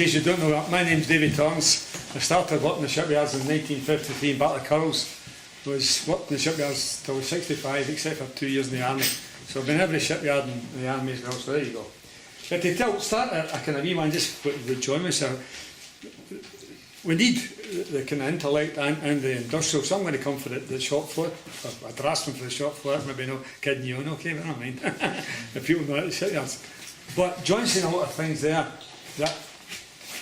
case you don't know, my name's Davie Torrence. I started working in the shipyards in 1953 in Battle of Curls. I was working in the shipyards till I was 65, except for 2 years in the army. So I've been in every shipyard in the army as well, so there you go. But to start a kind of wee one, just would join myself. We need the kind of intellect and the industrial, so I'm going to come for the shop floor. A draftsman for the shop floor, maybe no kidding you on, okay, but I don't mind. The people know the shipyards. But John's seen a lot of things there that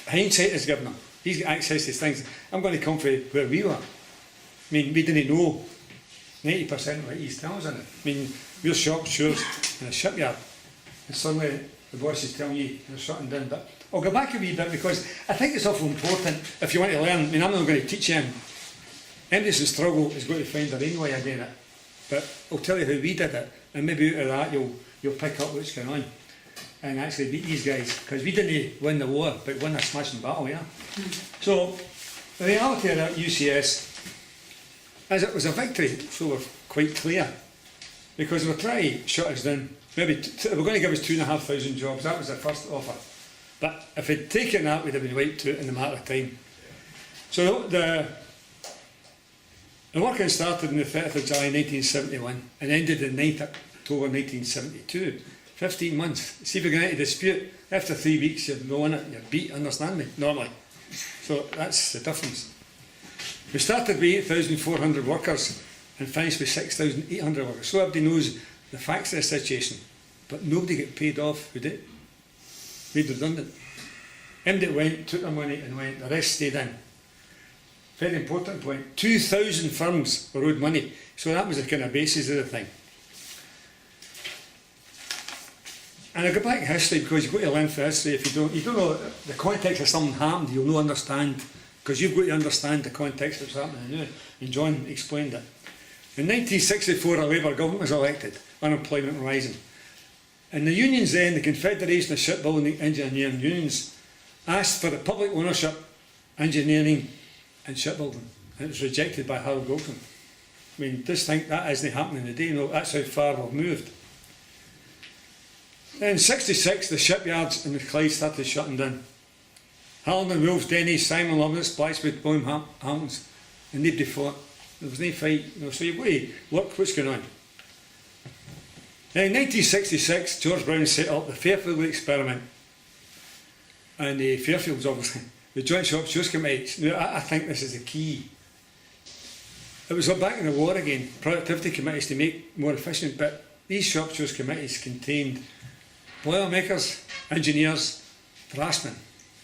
hindsight has given him. He's got access to things. I'm going to come for where we were. I mean, we didn't know 90% of what he's telling us in it. I mean, we're shop stewards in a shipyard, and suddenly the boss is telling you you're shutting down. But I'll go back a wee bit because I think it's awful important if you want to learn. I mean, I'm not going to teach you. Anybody who's struggle is going to find their own way of doing it. But I'll tell you how we did it, and maybe out of that you'll pick up what's going on and actually beat these guys, because we didn't win the war, but won a smashing battle, yeah. So the reality of that UCS is it was a victory, so we're quite clear, because they were trying to shut us down. Maybe they were going to give us 2,500 jobs. That was their first offer. But if they'd taken that, we'd have been wiped out in a matter of time. So the working started on the 30th of July 1971 and ended on 9th October 1972. 15 months. See if you're going into dispute. After 3 weeks, you're no in it, you're beat, understand me, normally. So that's the difference. We started with 8,400 workers and finished with 6,800 workers. So everybody knows the facts of the situation. But nobody got paid off, who did? Made redundant. Everybody went, took their money and went, the rest stayed in. Very important point. 2,000 firms were owed money. So that was the kind of basis of the thing. And I go back in history because you've got to learn from history. If you don't know the context of something happened, you'll not understand, because you've got to understand the context of what's happening now. And John explained it. In 1964, a Labour government was elected, unemployment rising. And the unions then, the Confederation of Shipbuilding Engineering Unions, asked for the public ownership, engineering and shipbuilding. And it was rejected by Harold Wilson. I mean, just think that isn't happening today. No, that's how far we've moved. Then in '66, the shipyards in the Clyde started shutting down. Harland, Wolves, Denny's, Simon Lovelace, Blacksmith, Boehm, Hamilton's, and nobody fought. There was no fight. So you've got to look what's going on. Then in 1966, George Brown set up the Fairfield experiment. And the Fairfields, obviously, the Joint Shop Stewards Committee. Now, I think this is the key. It was back in the war again, productivity committees to make more efficient, but these shop stewards committees contained boilermakers, engineers, draftsmen,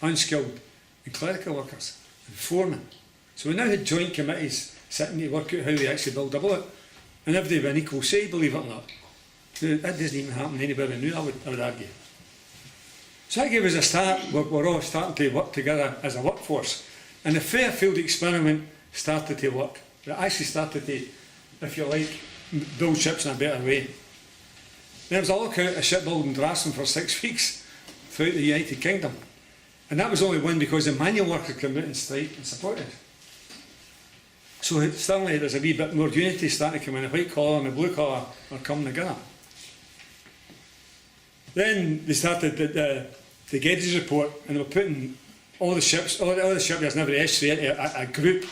unskilled, and clerical workers, and foremen. So we now had joint committees sitting to work out how we actually build a boat, and everybody with an equal say, believe it or not. Now, that doesn't even happen anywhere in New, I would argue. So that gave us a start. We're all starting to work together as a workforce, and the Fairfield experiment started to work. It actually started to, if you like, build ships in a better way. There was a lookout of shipbuilding draftsmen for 6 weeks throughout the United Kingdom. And that was only one because the manual workers came out and strike and supported. So suddenly there's a wee bit more unity starting to come in. The white collar and the blue collar are coming together. Then they started the Geddes report, and they were putting all the ships, all the shipyards and every estuary into a group.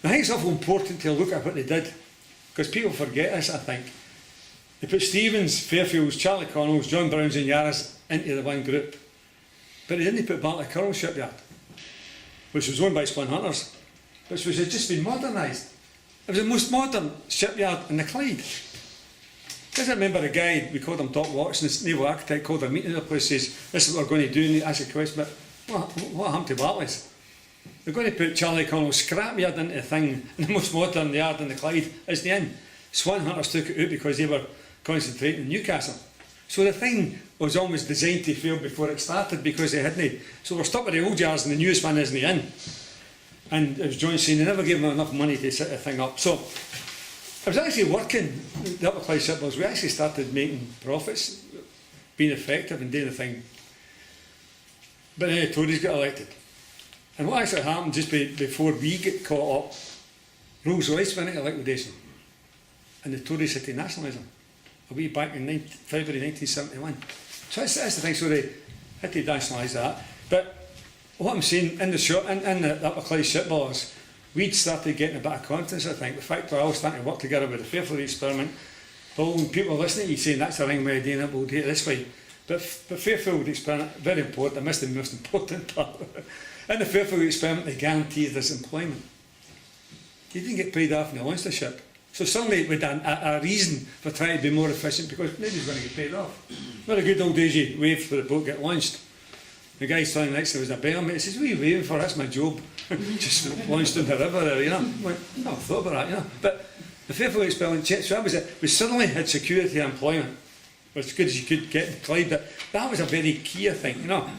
I think it's awful important to look at what they did, because people forget this, I think. They put Stevens, Fairfields, Charlie Connells, John Browns and Yarras into the one group. But they didn't put Battle of Curl shipyard, which was owned by Swan Hunters, which had just been modernised. It was the most modern shipyard in the Clyde. I remember a guy, we called him Doc Watson, this naval architect, called a meeting in the place, says, this is what we're going to do, and he asked a question, but what happened to Bartley's? They're going to put Charlie Connell's scrapyard into the thing, and the most modern yard in the Clyde is the inn. Swan Hunters took it out because they were concentrating in Newcastle. So the thing was almost designed to fail before it started because they hadn't. So we're stuck with the old yards and the newest one isn't the inn. And it was John saying they never gave them enough money to set the thing up. So I was actually working, the Upper Clyde shipbuilders, we actually started making profits, being effective and doing the thing. But then the Tories got elected. And what actually happened just before we get caught up, Rolls-Royce went into liquidation. And the Tories had to nationalism. A wee back in February 1971. So that's the thing, so they had to nationalise that. But what I'm saying, in the shop, in the Upper Clyde shipbuilders, we'd started getting a bit of confidence, I think. The fact we're all starting to work together with the Fairfield experiment, when people are listening to you saying that's the right way of doing it, we'll do it this way. But Fairfield experiment, very important, I missed the most important part. In the Fairfield experiment, they guaranteed us employment. You didn't get paid off when you launched the ship. So suddenly we had a reason for trying to be more efficient because nobody's going to get paid off. Not a good old days you wave for the boat get launched. The guy standing next to me was a bellmate. He says, "What are you waving for? That's my job." Just launched in the river there, you know. I went, "No, I thought about that, you know." But the Fairfield experiment, so that was it. We suddenly had security of employment, as good as you could get in Clyde. But that was a very key thing, you know.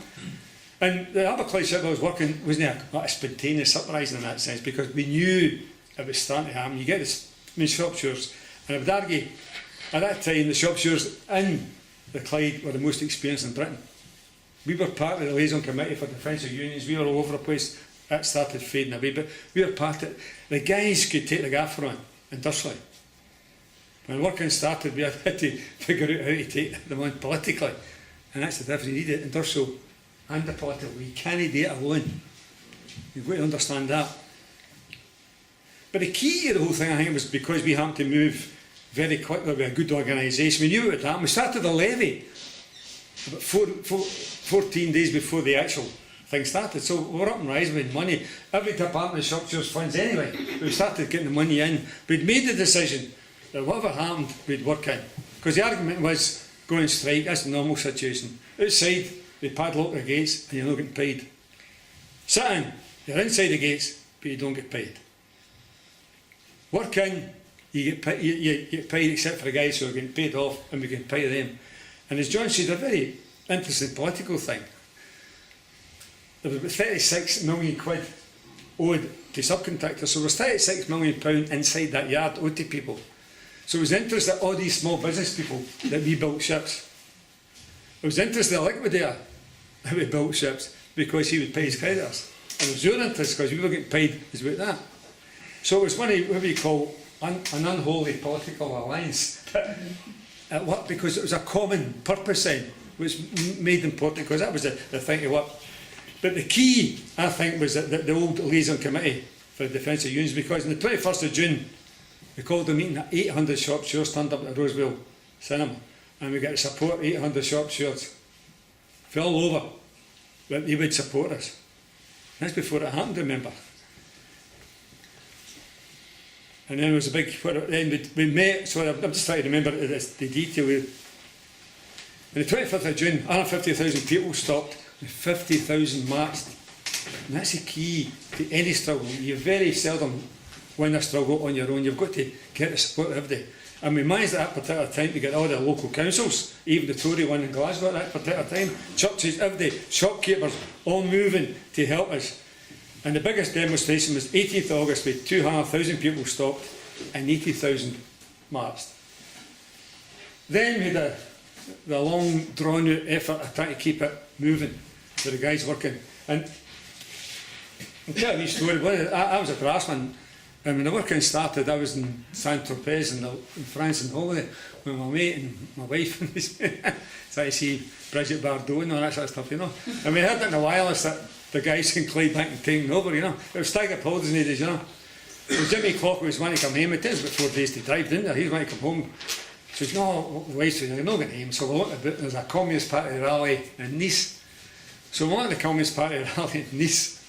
And the Upper Clyde ship I was working wasn't a spontaneous uprising in that sense because we knew it was starting to happen. You get this, shopsures, and I would argue at that time the shopsures in the Clyde were the most experienced in Britain. We were part of the liaison committee for defence of unions. We were all over the place. That started fading away, but we were part of it. The guys could take the gaffer on industrially. When working started, we had to figure out how to take them on politically, and that's the difference. You need it industrial and the political. You can't do it alone. You've got to understand that. But the key to the whole thing, I think, was because we happened to move very quickly with a good organisation. We knew it would happen. We started the levy about 14 days before the actual thing started. So we're up and rising with money. Every department of shopsures funds anyway. We started getting the money in. We'd made the decision that whatever happened, we'd work in. Because the argument was, go and strike, that's the normal situation. Outside, they padlock the gates and you're not getting paid. Sit in, you're inside the gates, but you don't get paid. Work in, you get paid except for the guys who are getting paid off, and we can pay them. And as John said, a very interesting political thing. There was about 36 million quid owed to subcontractors, so there was 36 million pound inside that yard owed to people. So it was interesting that all these small business people that we built ships. It was interesting the liquidator that we built ships because he would pay his creditors. And it was your interest because we were getting paid as about that. So it was one of what we call an unholy political alliance. At what? Because it was a common purpose then, which made important, because that was the thing to work. But the key, I think, was that the old liaison committee for the defence of unions, because on the 21st of June, we called a meeting at 800 shopsures turned up at the Roseville Cinema, and we got to support 800 shopsures from all over that they would support us. That's before it happened, remember. And then there was a big, then we met, so I'm just trying to remember the detail. On the 25th of June, 150,000 people stopped, and 50,000 marched. And that's the key to any struggle. You very seldom win a struggle on your own. You've got to get the support of everybody. And we managed at that particular time to get all the local councils, even the Tory one in Glasgow at that particular time, churches, everybody, shopkeepers, all moving to help us. And the biggest demonstration was 18th August, with 200,000 people stopped and 80,000 marched. Then we had the long drawn out effort of trying to keep it moving with the guys working. And I'll tell you a story. I was a draftsman, and when the working started, I was in Saint-Tropez in France on holiday with my mate and my wife, and so I see Brigitte Bardot and all that sort of stuff, you know. And we heard it in the wireless that the guys in Clydebank and taking over, you know. It was staggered holidays in days, you know. So Jimmy Clocker was wanting to come home. It takes about 4 days to drive, didn't it? He was wanting to come home. So he says, no, the wife said, you're not going home. So we looked about, there's a Communist Party rally in Nice. So we went to the Communist Party rally in Nice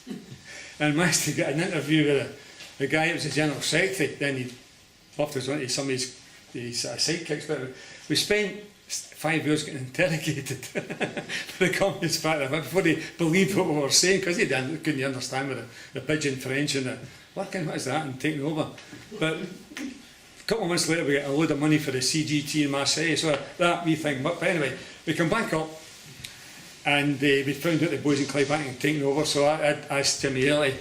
and managed to get an interview with the guy who was the General Secretary. Then he left us on to some of his sidekicks. But we spent 5 years getting interrogated for the Communist Party before they believed what we were saying, because they couldn't understand with the pidgin French and the working, what is that, and taking over. But a couple of months later we got a load of money for the CGT in Marseille, so that wee thing worked. But anyway, we come back up and we found out the boys in Clydebank had taken over, so I asked Jimmy Early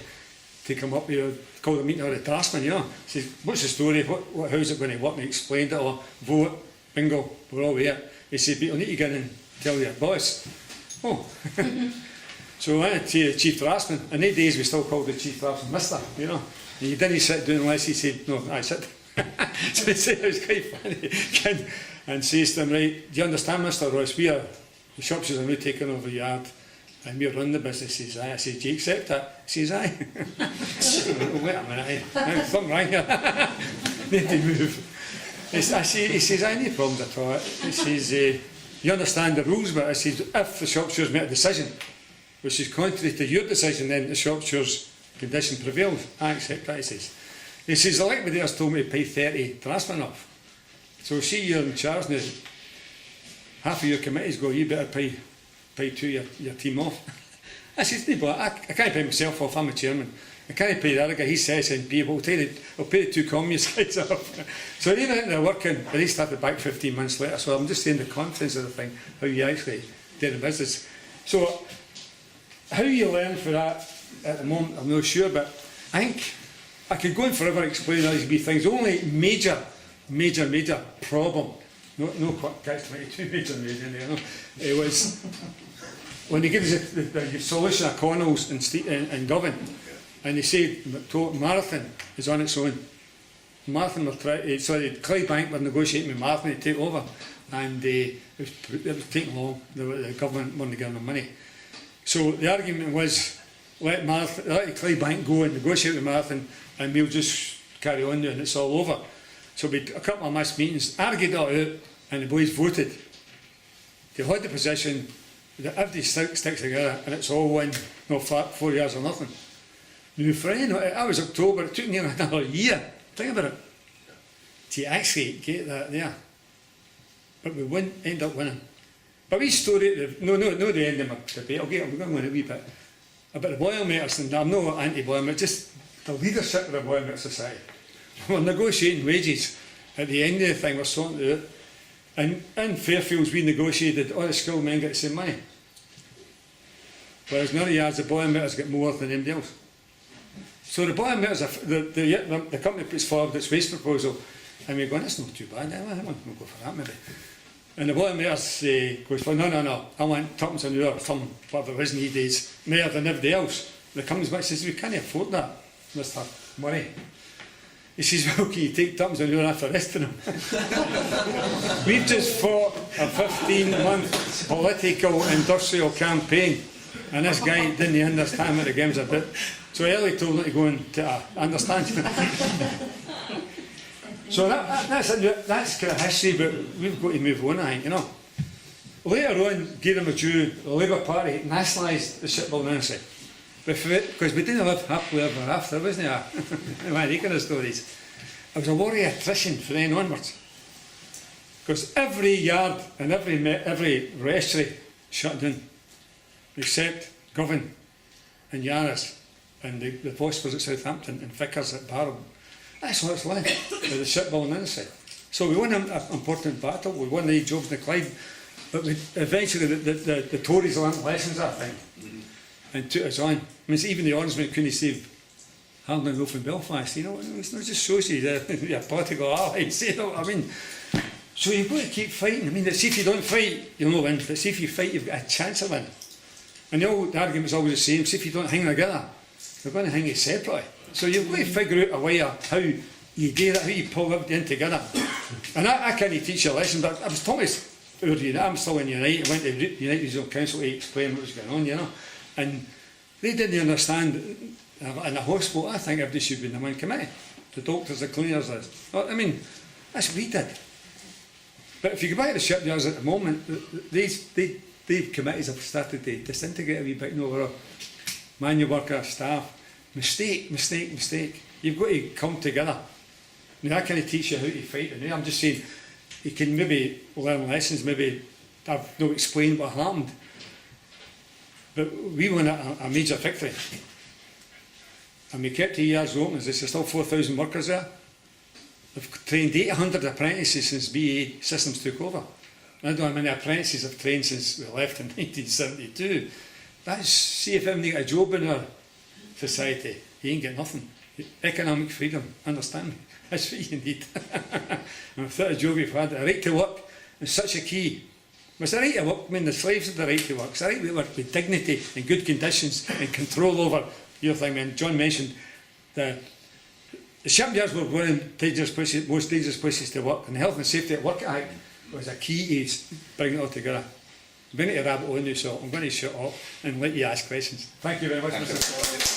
to come up here, called a meeting of the draftsmen, you know. He says, what's the story, how's it going to work? And he explained it all, vote, bingo, we're all here. He said, but you'll need to get in and tell your boss. Oh. So I went to the chief draftsman, and in days we still called the chief draftsman Mister, you know. And he didn't sit down unless he said, no, I sit. So he said, it was quite funny. And says to him, right, do you understand, Mr. Royce, the shopsures are now taking over the yard. And we run the business. He says, aye. I says, do you accept that? He says, aye. Wait a minute, aye. Something wrong here. Need to move. He says, aye, no problems at all. He says, you understand the rules, but I says, if the shop stewards make a decision, which is contrary to your decision, then the shop steward's condition prevails. I accept that, he says. He says, the liquidator's told me to pay 30 transferring off. So see, you're in charge now. Half of your committees go, you better pay your team off. I says, no, but I can't pay myself off, I'm a chairman. I can't pay the other guy, he says SNP, I'll pay the two communist guys off. So even they're working, but they started back 15 months later, so I'm just saying the confidence of the thing, how you actually do the business. So, how you learn for that at the moment, I'm not sure, but I think I could go on forever explaining all these wee things. The only major problem, no catch 22 major in there, no. It was when they give us the solution of Connells and Govan, and they say Marathon is on its own. Marathon were Clydebank were negotiating with Marathon to take over, and it was taking long. The government weren't giving them money. So the argument was, let Clydebank go and negotiate with Marathon, and we'll just carry on and it's all over. So we had a couple of mass meetings, argued it all out, and the boys voted. They had the position that everybody sticks together and it's all one, no flat 4 years or nothing. Now, friend, that was October, it took nearly another year, think about it, to actually get that there. But we end up winning. But we story, no the end of my debate, I'm going on a wee bit about the Boilermakers, and I'm not anti-Boilermaker, just the leadership of the Boilermaker Society. We're negotiating wages at the end of the thing, we're sorting it out. And in Fairfields we negotiated all the skilled men get the same money. Whereas none of the yards, the Boilermakers get more than anybody else. So the Boilermakers, the company puts forward its wage proposal, and we're going, that's not too bad, we'll go for that maybe. And the Boilermakers goes, well, no, I want tuppence an hour, some whatever it is in these days, more than everybody else. The company's back says, we can't afford that, Mr. Murray. He says, well, can you take tuppence an hour after the rest of them? We've just fought a 15-month political industrial campaign, and this guy didn't understand what the game's about. So Ellie told him to go and understand. So that's kind of history, but we've got to move on, I think, you know. Later on, give them a due, the Labour Party nationalised the shipbuilding industry. Because we didn't live happily ever after, wasn't it? One of the kind of stories. It was a war of attrition from then onwards. Because every yard and every restaurant shut down, except Govan and Yarras and the Vosper at Southampton and Vickers at Barrow. That's what it's like with the shipbuilding industry. So we won an important battle, we won the jobs in the Clyde, but eventually the Tories learned lessons, I think, and took us on. I mean, even the Orangemen couldn't save Harland Wolf in Belfast, you know, it's not just shows you your political allies, you know what I mean? So you've got to keep fighting. I mean, see if you don't fight, you'll not win, but see if you fight, you've got a chance of winning. And the argument's always the same, see if you don't hang together, you're going to hang it separately. So you've got to figure out a way of how you do that, how you pull everything in together. And I can't teach you a lesson, but I was Thomas earlier, I'm still in Unite, I went to United Regional Council to explain what was going on, you know. And they didn't understand, in a hospital, I think everybody should be in the one committee. The doctors, the cleaners, I mean, that's what we did. But if you go back to the shipyards at the moment, these committees have started to disintegrate a wee bit, you know, we're manual worker, staff, mistake. You've got to come together. Now, I can't teach you how to fight, and I'm just saying, you can maybe learn lessons, maybe I've not explained what happened. But we won a major victory. And we kept the yards open, there's still 4,000 workers there. We've trained 800 apprentices since BA Systems took over. I don't know how many apprentices have trained since we left in 1972. That's, see if everybody got a job in our society, you ain't get nothing. Economic freedom, understand me? That's what you need. And without a job you've had, the right to work is such a key. It's the right to work, I mean the slaves had the right to work, it's the right to work with dignity and good conditions and control over your thing. And John mentioned the shipyards were one of the most dangerous places to work, and the Health and Safety at Work Act was a key to bringing it all together. I'm going to rabbit on you, so I'm going to shut up and let you ask questions. Thank you very much, Mr. Scott.